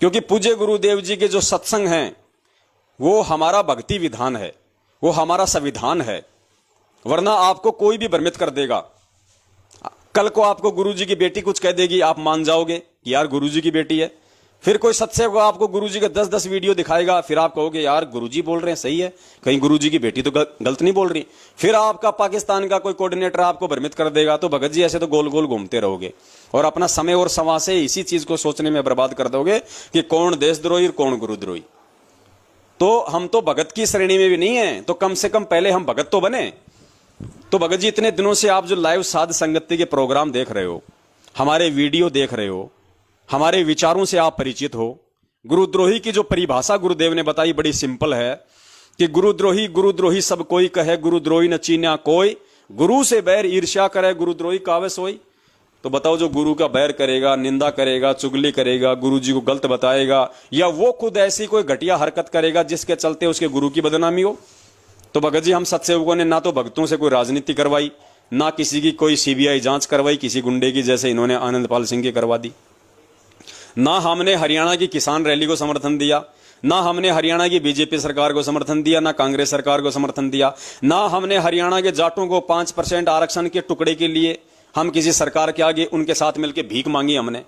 क्योंकि पूज्य गुरुदेव जी के जो सत्संग हैं वो हमारा भक्ति विधान है, वो हमारा संविधान है। वरना आपको कोई भी भ्रमित कर देगा। कल को आपको गुरुजी की बेटी कुछ कह देगी, आप मान जाओगे कि यार गुरुजी की बेटी है। फिर कोई सत्संग आपको गुरुजी के 10-10 वीडियो दिखाएगा, फिर आप कहोगे यार गुरुजी बोल रहे हैं सही है, कहीं गुरुजी की बेटी तो गलत नहीं बोल रही। फिर आपका पाकिस्तान का कोई कोऑर्डिनेटर आपको भ्रमित कर देगा। तो भगत जी ऐसे तो गोल गोल घूमते रहोगे और अपना समय और समा से इसी चीज को सोचने में बर्बाद कर दोगे कि कौन देशद्रोही और कौन गुरुद्रोही। तो हम तो भगत की श्रेणी में भी नहीं है, तो कम से कम पहले हम भगत तो बने। तो भगत जी इतने दिनों से आप जो लाइव साध संगति के प्रोग्राम देख रहे हो, हमारे वीडियो देख रहे हो, हमारे विचारों से आप परिचित हो। गुरुद्रोही की जो परिभाषा गुरुदेव ने बताई बड़ी सिंपल है कि गुरुद्रोही गुरुद्रोही सब कोई कहे, गुरुद्रोही न चीन्या कोई, गुरु से बैर ईर्ष्या करे, गुरुद्रोही कावे सोई। तो बताओ, जो गुरु का बैर करेगा, निंदा करेगा, चुगली करेगा, गुरु जी को गलत बताएगा, या वो खुद ऐसी कोई घटिया हरकत करेगा जिसके चलते उसके गुरु की बदनामी हो। तो भगत जी हम सत्सेवकों ने ना तो भक्तों से कोई राजनीति करवाई, ना किसी की कोई सीबीआई जांच करवाई किसी गुंडे की, जैसे इन्होंने आनंदपाल सिंह की करवा दी। ना हमने हरियाणा की किसान रैली को समर्थन दिया, ना हमने हरियाणा की बीजेपी सरकार को समर्थन दिया, ना कांग्रेस सरकार को समर्थन दिया, ना हमने हरियाणा के जाटों को 5% आरक्षण के टुकड़े के लिए हम किसी सरकार के आगे उनके साथ मिलकर भीख मांगी हमने।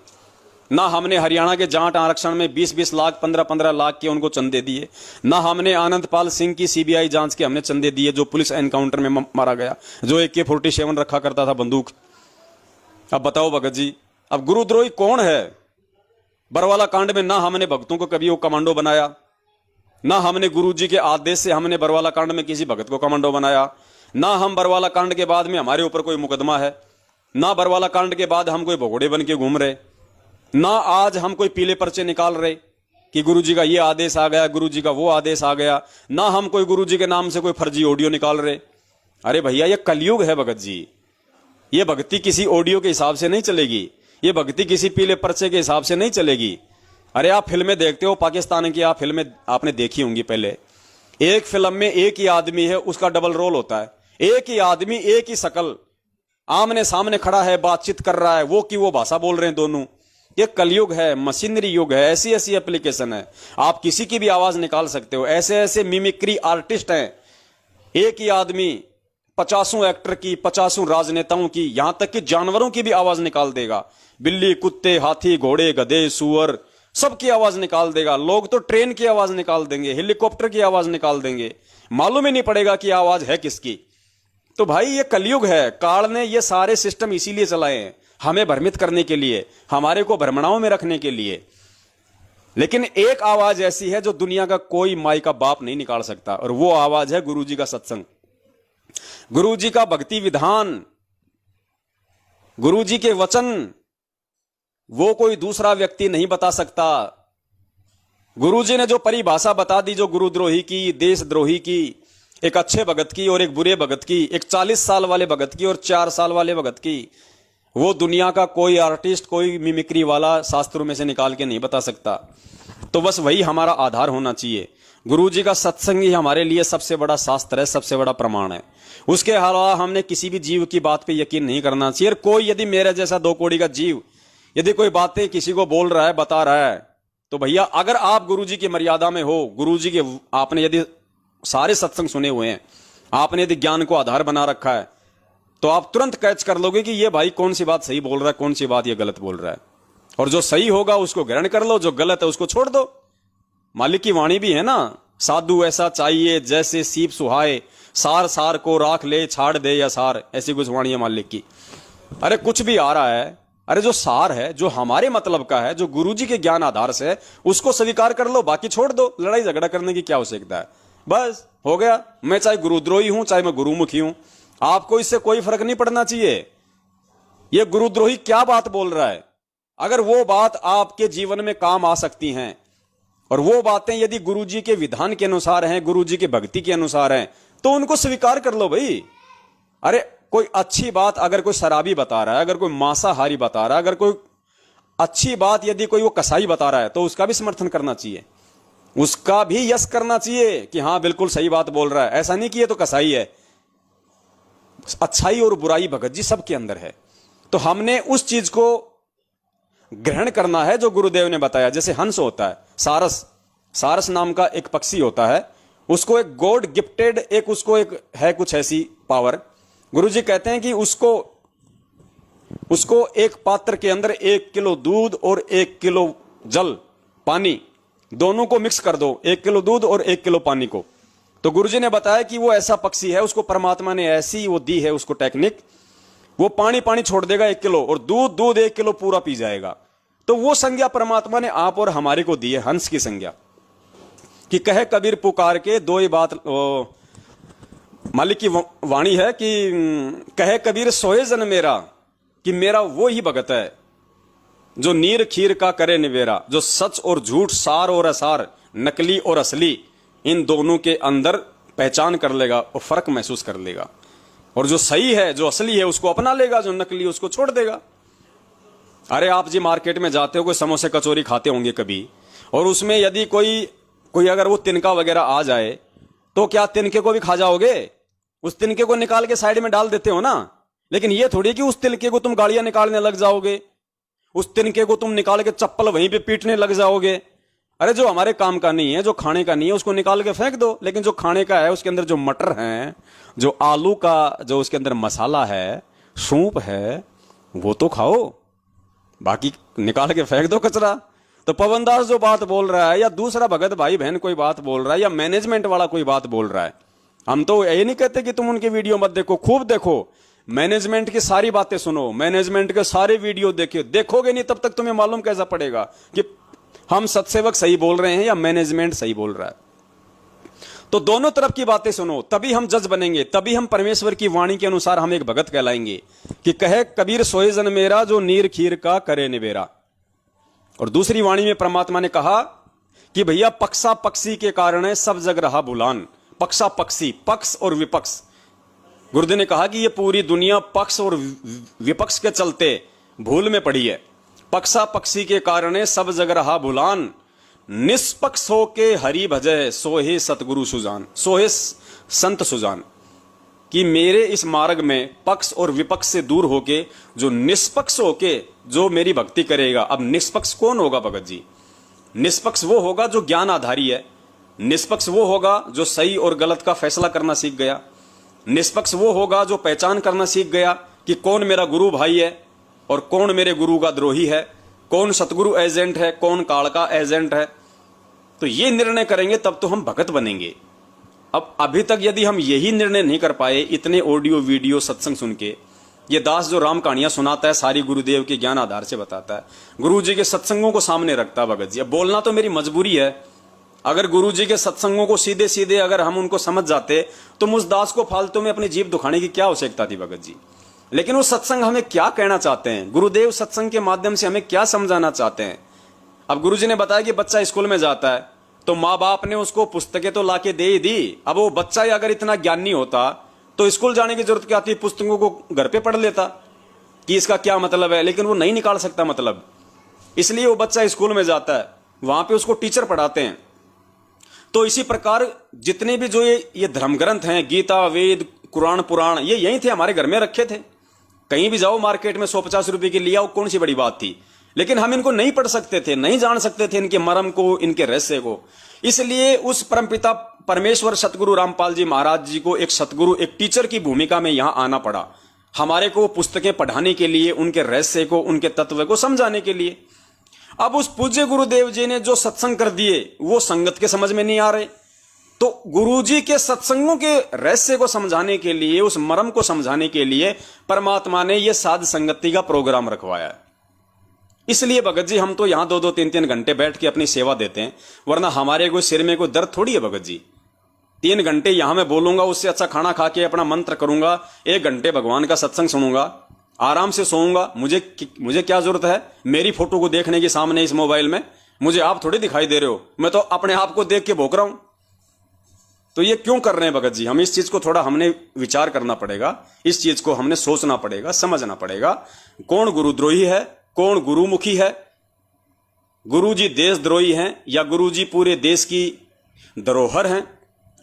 ना हमने हरियाणा के जाट आरक्षण में 20-20 लाख 15-15 लाख के उनको चंदे दिए। ना हमने आनंदपाल सिंह की सीबीआई जांच के हमने चंदे दिए, जो पुलिस एनकाउंटर में मारा गया, जो AK-47 रखा करता था बंदूक। अब बताओ भगत जी, अब गुरुद्रोही कौन है? बरवाला कांड में ना हमने भक्तों को कभी वो कमांडो बनाया, ना हमने गुरुजी के आदेश से हमने बरवाला कांड में किसी भगत को कमांडो बनाया, ना हम बरवाला कांड के बाद में हमारे ऊपर कोई मुकदमा है, ना बरवाला कांड के बाद हम कोई भगोड़े बन के घूम रहे, ना आज हम कोई पीले पर्चे निकाल रहे कि गुरुजी का ये आदेश आ गया, गुरुजी का वो आदेश आ गया, ना हम कोई गुरुजी के नाम से कोई फर्जी ऑडियो निकाल रहे। अरे भैया, ये कलयुग है भगत जी। ये भक्ति किसी ऑडियो के हिसाब से नहीं चलेगी, ये भक्ति किसी पीले पर्चे के हिसाब से नहीं चलेगी। अरे आप फिल्में देखते हो पाकिस्तान की, आप फिल्में आपने देखी होंगी पहले। एक फिल्म में एक ही आदमी है, उसका डबल रोल होता है। एक ही आदमी, एक ही शकल, आमने सामने खड़ा है, बातचीत कर रहा है, वो की वो भाषा बोल रहे हैं दोनों। ये कलयुग है, मशीनरी युग है, ऐसी ऐसी एप्लीकेशन है, आप किसी की भी आवाज निकाल सकते हो। ऐसे ऐसे मिमिक्री आर्टिस्ट हैं, एक ही आदमी 50 एक्टर की, 50 राजनेताओं की, यहां तक कि जानवरों की भी आवाज निकाल देगा। बिल्ली, कुत्ते, हाथी, घोड़े, गधे, सुअर, सबकी आवाज निकाल देगा। लोग तो ट्रेन की आवाज निकाल देंगे, हेलीकॉप्टर की आवाज निकाल देंगे, मालूम ही नहीं पड़ेगा कि आवाज है किसकी। तो भाई ये कलयुग है। काल ने ये सारे सिस्टम इसीलिए चलाए हैं, हमें भ्रमित करने के लिए, हमारे को भ्रमणाओं में रखने के लिए। लेकिन एक आवाज ऐसी है जो दुनिया का कोई माई का बाप नहीं निकाल सकता, और वो आवाज है गुरुजी का सत्संग, गुरुजी का भक्ति विधान, गुरुजी के वचन। वो कोई दूसरा व्यक्ति नहीं बता सकता। गुरुजी ने जो परिभाषा बता दी, जो गुरुद्रोही की, देशद्रोही की, एक अच्छे भगत की और एक बुरे भगत की, एक 40 साल वाले भगत की और 4 साल वाले भगत की, वो दुनिया का कोई आर्टिस्ट, कोई मिमिक्री वाला शास्त्रों में से निकाल के नहीं बता सकता। तो बस वही हमारा आधार होना चाहिए। गुरुजी का सत्संग ही हमारे लिए सबसे बड़ा शास्त्र है, सबसे बड़ा प्रमाण है। उसके अलावा हमने किसी भी जीव की बात पे यकीन नहीं करना चाहिए। कोई यदि मेरे जैसा 2 कौड़ी का जीव यदि कोई बातें किसी को बोल रहा है, बता रहा है, तो भैया अगर आप गुरुजी की मर्यादा में हो, गुरुजी के आपने यदि सारे सत्संग सुने हुए हैं, आपने यदि ज्ञान को आधार बना रखा है, तो आप तुरंत कैच कर लोगे कि ये भाई कौन सी बात सही बोल रहा है, कौन सी बात ये गलत बोल रहा है। और जो सही होगा उसको ग्रहण कर लो, जो गलत है उसको छोड़ दो। मालिक की वाणी भी है ना, साधु ऐसा चाहिए जैसे सीप सुहाए, सार सार को राख ले, छाड़ दे या सार, ऐसी कुछ वाणी है मालिक की। अरे कुछ भी आ रहा है, अरे जो सार है, जो हमारे मतलब का है, जो गुरुजी के ज्ञान आधार से है, उसको स्वीकार कर लो, बाकी छोड़ दो। लड़ाई झगड़ा करने की क्या आवश्यकता है? बस हो गया। मैं चाहे गुरुद्रोही हूं, चाहे मैं गुरुमुखी हूं, आपको इससे कोई फर्क नहीं पड़ना चाहिए। ये गुरुद्रोही क्या बात बोल रहा है, अगर वो बात आपके जीवन में काम आ सकती हैं, और वो बातें यदि गुरुजी के विधान के अनुसार हैं, गुरुजी के भक्ति के अनुसार हैं, तो उनको स्वीकार कर लो भाई। अरे कोई अच्छी बात अगर कोई शराबी बता रहा है, अगर कोई मांसाहारी बता रहा है, अगर कोई अच्छी बात यदि कोई वो कसाई बता रहा है, तो उसका भी समर्थन करना चाहिए, उसका भी यश करना चाहिए कि हाँ बिल्कुल सही बात बोल रहा है। ऐसा नहीं कि ये तो कसाई है। अच्छाई और बुराई भगत जी सबके अंदर है। तो हमने उस चीज को ग्रहण करना है जो गुरुदेव ने बताया। जैसे हंस होता है, सारस, सारस नाम का एक पक्षी होता है, उसको एक गॉड गिफ्टेड उसको एक है कुछ ऐसी पावर। गुरुजी कहते हैं कि उसको एक पात्र के अंदर 1 किलो दूध और 1 किलो जल पानी दोनों को मिक्स कर दो, 1 किलो दूध और 1 किलो पानी को। तो गुरुजी ने बताया कि वो ऐसा पक्षी है, उसको परमात्मा ने ऐसी वो दी है उसको टेक्निक, वो पानी छोड़ देगा 1 किलो और दूध 1 किलो पूरा पी जाएगा। तो वो संज्ञा परमात्मा ने आप और हमारे को दी है, हंस की संज्ञा, कि कहे कबीर पुकार के दो ही बात। मालिक की वाणी है कि कहे कबीर सोए जन मेरा, कि मेरा वो ही भगत है जो नीर खीर का करे निवेरा, जो सच और झूठ, सार और असार, नकली और असली, इन दोनों के अंदर पहचान कर लेगा और फर्क महसूस कर लेगा, और जो सही है जो असली है उसको अपना लेगा, जो नकली उसको छोड़ देगा। अरे आप जी मार्केट में जाते हो, कोई समोसे कचौरी खाते होंगे कभी, और उसमें यदि कोई अगर वो तिनका वगैरह आ जाए तो क्या तिनके को भी खा जाओगे? उस तिनके को निकाल के साइड में डाल देते हो ना। लेकिन ये थोड़ी कि उस तिनके को तुम गाड़ियां निकालने लग जाओगे, उस तिनके को तुम निकाल के चप्पल वहीं पे पीटने लग जाओगे। अरे जो हमारे काम का नहीं है, जो खाने का नहीं है, उसको निकाल के फेंक दो। लेकिन जो खाने का है, उसके अंदर जो मटर है, जो आलू का जो उसके अंदर मसाला है, सूप है, वो तो खाओ, बाकी निकाल के फेंक दो कचरा। तो पवन दास जो बात बोल रहा है, या दूसरा भगत भाई बहन कोई बात बोल रहा है, या मैनेजमेंट वाला कोई बात बोल रहा है, हम तो ये नहीं कहते कि तुम उनकी वीडियो मत देखो, खूब देखो, मैनेजमेंट की सारी बातें सुनो, मैनेजमेंट के सारे वीडियो देखोगे नहीं तब तक तुम्हें मालूम कैसा पड़ेगा कि हम सत्सेवक सही बोल रहे हैं या मैनेजमेंट सही बोल रहा है। तो दोनों तरफ की बातें सुनो, तभी हम जज बनेंगे, तभी हम परमेश्वर की वाणी के अनुसार हम एक भगत कहलाएंगे। कि कहे कबीर सोए जन मेरा, जो नीर खीर का करे निवेरा। और दूसरी वाणी में परमात्मा ने कहा कि भैया पक्षा पक्षी के कारण है सब जग रहा भुलान। पक्षा पक्षी, पक्ष और विपक्ष, गुरुदेव ने कहा कि ये पूरी दुनिया पक्ष और विपक्ष के चलते भूल में पड़ी है। पक्षा पक्षी के कारण है सब जग रहा भुलान, निष्पक्ष होके हरि भजय, सोहे सतगुरु सुजान, सोहे संत सुजान। कि मेरे इस मार्ग में पक्ष और विपक्ष से दूर होके जो निष्पक्ष होके जो मेरी भक्ति करेगा। अब निष्पक्ष कौन होगा भगत जी? निष्पक्ष वो होगा जो ज्ञान आधारी है, निष्पक्ष वो होगा जो सही और गलत का फैसला करना सीख गया, निष्पक्ष वो होगा जो पहचान करना सीख गया कि कौन मेरा गुरु भाई है और कौन मेरे गुरु का द्रोही है, कौन सतगुरु एजेंट है, कौन काल का एजेंट है। तो ये निर्णय करेंगे तब तो हम भगत बनेंगे। अब अभी तक यदि हम यही निर्णय नहीं कर पाए, इतने ऑडियो वीडियो सत्संग सुन के, ये दास जो राम कहानियां सुनाता है सारी गुरुदेव के ज्ञान आधार से बताता है, गुरु जी के सत्संगों को सामने रखता है भगत जी। अब बोलना तो मेरी मजबूरी है, अगर गुरु जी के सत्संगों को सीधे सीधे अगर हम उनको समझ जाते तो मुझ दास को फालतू में अपनी जीभ दुखाने की क्या आवश्यकता थी भगत जी। लेकिन वो सत्संग हमें क्या कहना चाहते हैं, गुरुदेव सत्संग के माध्यम से हमें क्या समझाना चाहते हैं। अब गुरु जी ने बताया कि बच्चा स्कूल में जाता है तो माँ बाप ने उसको पुस्तकें तो लाके दे ही दी। अब वो बच्चा ही अगर इतना ज्ञानी होता तो स्कूल जाने की जरूरत क्या थी, पुस्तकों को घर पे पढ़ लेता कि इसका क्या मतलब है। लेकिन वो नहीं निकाल सकता मतलब, इसलिए वो बच्चा स्कूल में जाता है, वहां पे उसको टीचर पढ़ाते हैं। तो इसी प्रकार जितने भी जो ये धर्म ग्रंथ हैं, गीता, वेद, कुरान, पुराण, ये यही थे, हमारे घर में रखे थे। कहीं भी जाओ मार्केट में 150 रुपए की लिया, कौन सी बड़ी बात थी। लेकिन हम इनको नहीं पढ़ सकते थे, नहीं जान सकते थे इनके मर्म को, इनके रहस्य को। इसलिए उस परमपिता परमेश्वर सतगुरु रामपाल जी महाराज जी को एक सतगुरु, एक टीचर की भूमिका में यहां आना पड़ा, हमारे को पुस्तकें पढ़ाने के लिए, उनके रहस्य को, उनके तत्व को समझाने के लिए। अब उस पूज्य गुरुदेव जी ने जो सत्संग कर दिए वो संगत के समझ में नहीं आ रहे, तो गुरुजी के सत्संगों के रहस्य को समझाने के लिए, उस मर्म को समझाने के लिए परमात्मा ने यह साध संगति का प्रोग्राम रखवाया है। इसलिए भगत जी हम तो यहां 2-2, 3-3 घंटे बैठ के अपनी सेवा देते हैं, वरना हमारे कोई सिर में कोई दर्द थोड़ी है भगत जी। 3 घंटे यहां मैं बोलूंगा, उससे अच्छा खाना खा के अपना मंत्र करूंगा, 1 घंटे भगवान का सत्संग सुनूंगा, आराम से सोऊंगा। मुझे क्या जरूरत है मेरी फोटो को देखने की सामने इस मोबाइल में? मुझे आप थोड़ी दिखाई दे रहे हो, मैं तो अपने आप को देख के भोंक रहा हूं। तो ये क्यों कर रहे हैं भगत जी? हम इस चीज को थोड़ा हमने विचार करना पड़ेगा, इस चीज को हमने सोचना पड़ेगा, समझना पड़ेगा। कौन गुरुद्रोही है, कौन गुरुमुखी है? गुरुजी देशद्रोही हैं या गुरुजी पूरे देश की धरोहर हैं?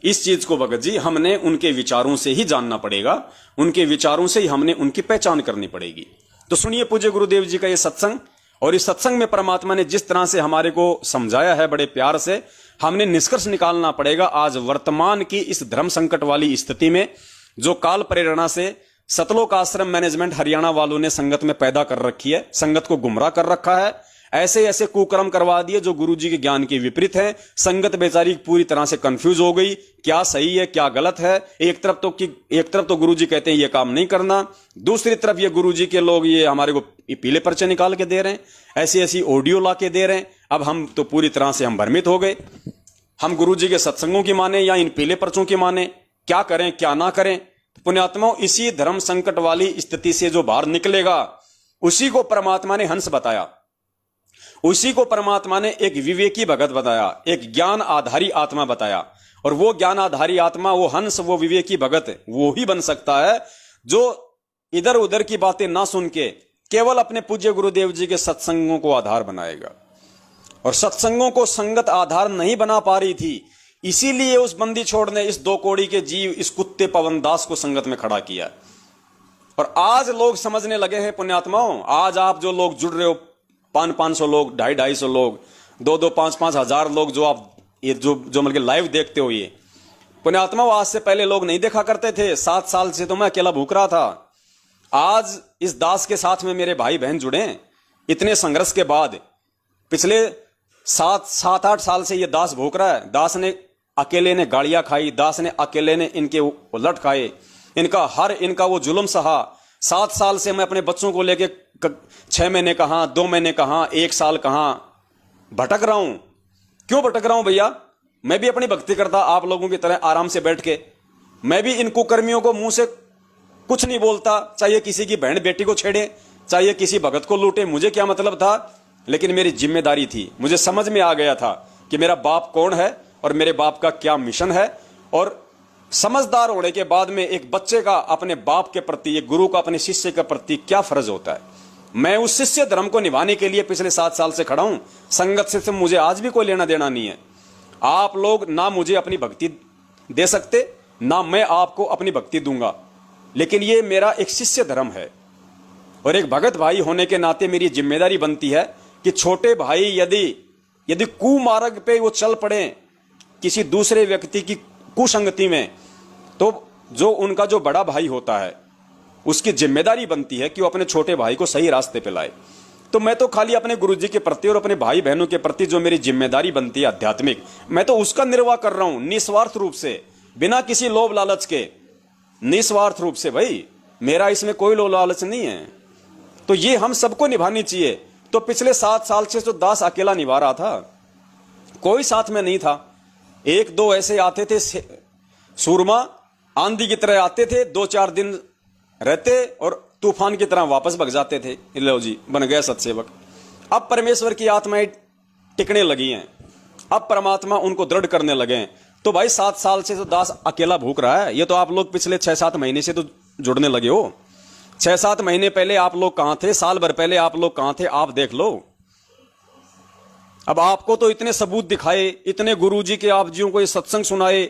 इस चीज को भगत जी हमने उनके विचारों से ही जानना पड़ेगा, उनके विचारों से ही हमने उनकी पहचान करनी पड़ेगी। तो सुनिए पूज्य गुरुदेव जी का ये सत्संग, और इस सत्संग में परमात्मा ने जिस तरह से हमारे को समझाया है बड़े प्यार से, हमने निष्कर्ष निकालना पड़ेगा आज वर्तमान की इस धर्म संकट वाली स्थिति में, जो काल प्रेरणा से सतलोक आश्रम मैनेजमेंट हरियाणा वालों ने संगत में पैदा कर रखी है, संगत को गुमराह कर रखा है, ऐसे ऐसे कुकर्म करवा दिए जो गुरुजी के ज्ञान के विपरीत है। संगत बेचारी पूरी तरह से कंफ्यूज हो गई, क्या सही है क्या गलत है। एक तरफ तो गुरुजी कहते हैं ये काम नहीं करना, दूसरी तरफ ये गुरुजी के लोग ये हमारे को पीले पर्चे निकाल के दे रहे हैं, ऐसी ऐसी ऑडियो ला के दे रहे हैं। अब हम तो पूरी तरह से हम भ्रमित हो गए, हम गुरुजी के सत्संगों की माने या इन पीले पर्चों की माने, क्या करें क्या ना करें। पुण्यात्माओं, इसी धर्म संकट वाली स्थिति से जो बाहर निकलेगा उसी को परमात्मा ने हंस बताया, उसी को परमात्मा ने एक विवेकी भगत बताया, एक ज्ञान आधारी आत्मा बताया। और वो ज्ञान आधारी आत्मा, वो हंस, वो विवेकी भगत वो ही बन सकता है जो इधर उधर की बातें ना सुन के केवल अपने पूज्य गुरुदेव जी के सत्संगों को आधार बनाएगा। और सत्संगों को संगत आधार नहीं बना पा रही थी, इसीलिए उस बंदी छोड़ ने इस 2 कौड़ी के जीव, इस कुत्ते पवन दास को संगत में खड़ा किया। और आज लोग समझने लगे हैं पुण्यात्माओं, आज आप जो लोग जुड़ रहे हो, 500 लोग, 250 लोग, 2 5 हजार लोग जो आप ये जो मतलब लाइव देखते हो, ये पुण्यात्माओं आज से पहले लोग नहीं देखा करते थे। 7 साल से तो मैं अकेला भूख रहा था, आज इस दास के साथ में मेरे भाई बहन जुड़े। इतने संघर्ष के बाद पिछले 7-8 साल से ये दास भूख रहा है। दास ने अकेले ने गाड़ियां खाई, दास ने अकेले ने इनके उलट खाए, इनका वो जुल्म सहा। 7 साल से मैं अपने बच्चों को लेके 6 महीने कहां, 2 महीने कहां, 1 साल कहां भटक रहा हूं। क्यों भटक रहा हूं भैया? मैं भी अपनी भक्ति करता आप लोगों की तरह आराम से बैठ के, मैं भी इन कुकर्मियों को मुंह से कुछ नहीं बोलता, चाहे किसी की बहन बेटी को छेड़े, चाहे किसी भगत को लूटे, मुझे क्या मतलब था। लेकिन मेरी जिम्मेदारी थी, मुझे समझ में आ गया था कि मेरा बाप कौन है और मेरे बाप का क्या मिशन है। और समझदार होने के बाद में एक बच्चे का अपने बाप के प्रति, एक गुरु का अपने शिष्य के प्रति क्या फर्ज होता है, मैं उस शिष्य धर्म को निभाने के लिए पिछले 7 साल से खड़ा हूं। संगत से मुझे आज भी कोई लेना देना नहीं है। आप लोग ना मुझे अपनी भक्ति दे सकते, ना मैं आपको अपनी भक्ति दूंगा, लेकिन ये मेरा एक शिष्य धर्म है। और एक भगत भाई होने के नाते मेरी जिम्मेदारी बनती है कि छोटे भाई यदि कुमार्ग पे वो चल पड़े किसी दूसरे व्यक्ति की कुसंगति में, तो जो उनका जो बड़ा भाई होता है उसकी जिम्मेदारी बनती है कि वो अपने छोटे भाई को सही रास्ते पे लाए। तो मैं तो खाली अपने गुरुजी के प्रति और अपने भाई बहनों के प्रति जो मेरी जिम्मेदारी बनती है आध्यात्मिक, मैं तो उसका निर्वाह कर रहा हूं निस्वार्थ रूप से, बिना किसी लोभ लालच के, निस्वार्थ रूप से। भाई मेरा इसमें कोई लोभ लालच नहीं है, तो ये हम सबको निभानी चाहिए। तो पिछले 7 साल से तो दास अकेला निभा रहा था, कोई साथ में नहीं था। 1-2 ऐसे आते थे सूरमा, आंधी की तरह आते थे, 2-4 दिन रहते और तूफान की तरह वापस भग जाते थे। लो जी, बन गया सत्सेवक। अब परमेश्वर की आत्माएं टिकने लगी हैं, अब परमात्मा उनको दृढ़ करने लगे हैं। तो भाई 7 साल से तो दास अकेला भूख रहा है। ये तो आप लोग पिछले 6-7 महीने से तो जुड़ने लगे हो। 6-7 महीने पहले आप लोग कहां थे, साल भर पहले आप लोग कहां थे, आप देख लो। अब आपको तो इतने सबूत दिखाए, इतने गुरुजी के आप जियों को ये सत्संग सुनाए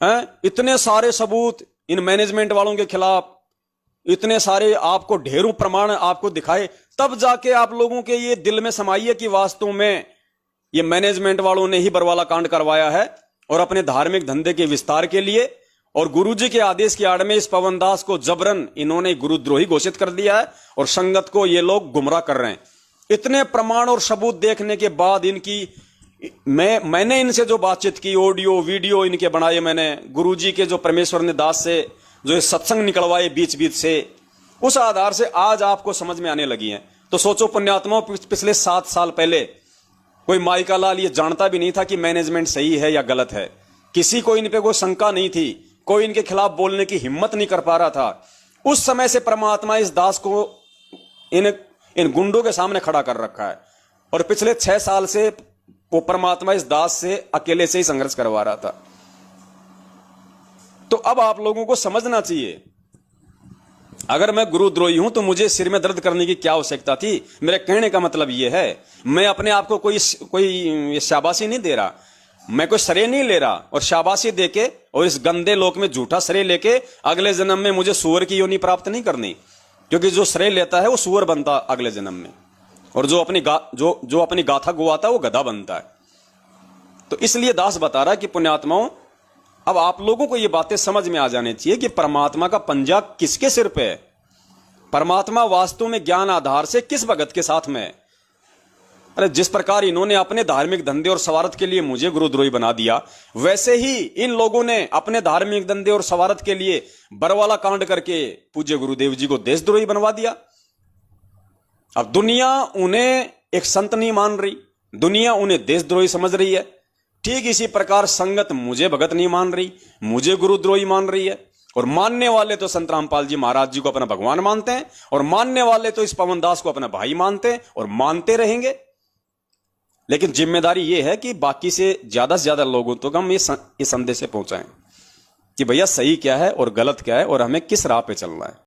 हैं, इतने सारे सबूत इन मैनेजमेंट वालों के खिलाफ, इतने सारे आपको ढेरों प्रमाण आपको दिखाए, तब जाके आप लोगों के ये दिल में समाइए कि वास्तव में ये मैनेजमेंट वालों ने ही बरवाला कांड करवाया है और अपने धार्मिक धंधे के विस्तार के लिए और गुरुजी के आदेश की आड़ में इस पवनदास को जबरन इन्होंने गुरुद्रोही घोषित कर दिया है और संगत को ये लोग गुमराह कर रहे हैं। इतने प्रमाण और सबूत देखने के बाद मैंने इनसे जो बातचीत की, ऑडियो वीडियो इनके बनाए, मैंने गुरुजी के जो परमेश्वर ने दास से जो सत्संग निकलवाए बीच बीच से, उस आधार से आज आपको समझ में आने लगी हैं। तो सोचो पुण्यात्माओं, पिछले 7 साल पहले कोई माइका लाल ये जानता भी नहीं था कि मैनेजमेंट सही है या गलत है। किसी को इन पे कोई शंका नहीं थी, कोई इनके खिलाफ बोलने की हिम्मत नहीं कर पा रहा था। उस समय से परमात्मा इस दास को इन गुंडों के सामने खड़ा कर रखा है और पिछले 6 साल से वो परमात्मा इस दास से अकेले से ही संघर्ष करवा रहा था। तो अब आप लोगों को समझना चाहिए, अगर मैं गुरुद्रोही हूं तो मुझे सिर में दर्द करने की क्या आवश्यकता थी। मेरे कहने का मतलब यह है, मैं अपने आप को कोई शाबाशी नहीं दे रहा, मैं कोई श्रेय नहीं ले रहा, और शाबाशी देके और इस गंदे लोक में झूठा श्रेय लेके अगले जन्म में मुझे सूअर की योनि प्राप्त नहीं करनी, क्योंकि जो श्रेय लेता है वो सूअर बनता अगले जन्म में। और जो अपनी गाथा गुवाता है वो गधा बनता है। तो इसलिए दास बता रहा है कि पुण्यात्माओं, अब आप लोगों को ये बातें समझ में आ जानी चाहिए कि परमात्मा का पंजा किसके सिर पे है। परमात्मा वास्तव में ज्ञान आधार से किस भगत के साथ में है। अरे जिस प्रकार इन्होंने अपने धार्मिक धंधे और स्वार्थ के लिए मुझे गुरुद्रोही बना दिया, वैसे ही इन लोगों ने अपने धार्मिक धंधे और स्वार्थ के लिए बरवाला कांड करके पूज्य गुरुदेव जी को देशद्रोही बनवा दिया। अब दुनिया उन्हें एक संत नहीं मान रही, दुनिया उन्हें देशद्रोही समझ रही है। ठीक इसी प्रकार संगत मुझे भगत नहीं मान रही, मुझे गुरुद्रोही मान रही है। और मानने वाले तो संत रामपाल जी महाराज जी को अपना भगवान मानते हैं, और मानने वाले तो इस पवन दास को अपना भाई मानते हैं और मानते रहेंगे। लेकिन जिम्मेदारी यह है कि बाकी से ज्यादा लोगों तक हम ये संदेश पहुंचाएं कि भैया सही क्या है और गलत क्या है और हमें किस राह पे चलना है।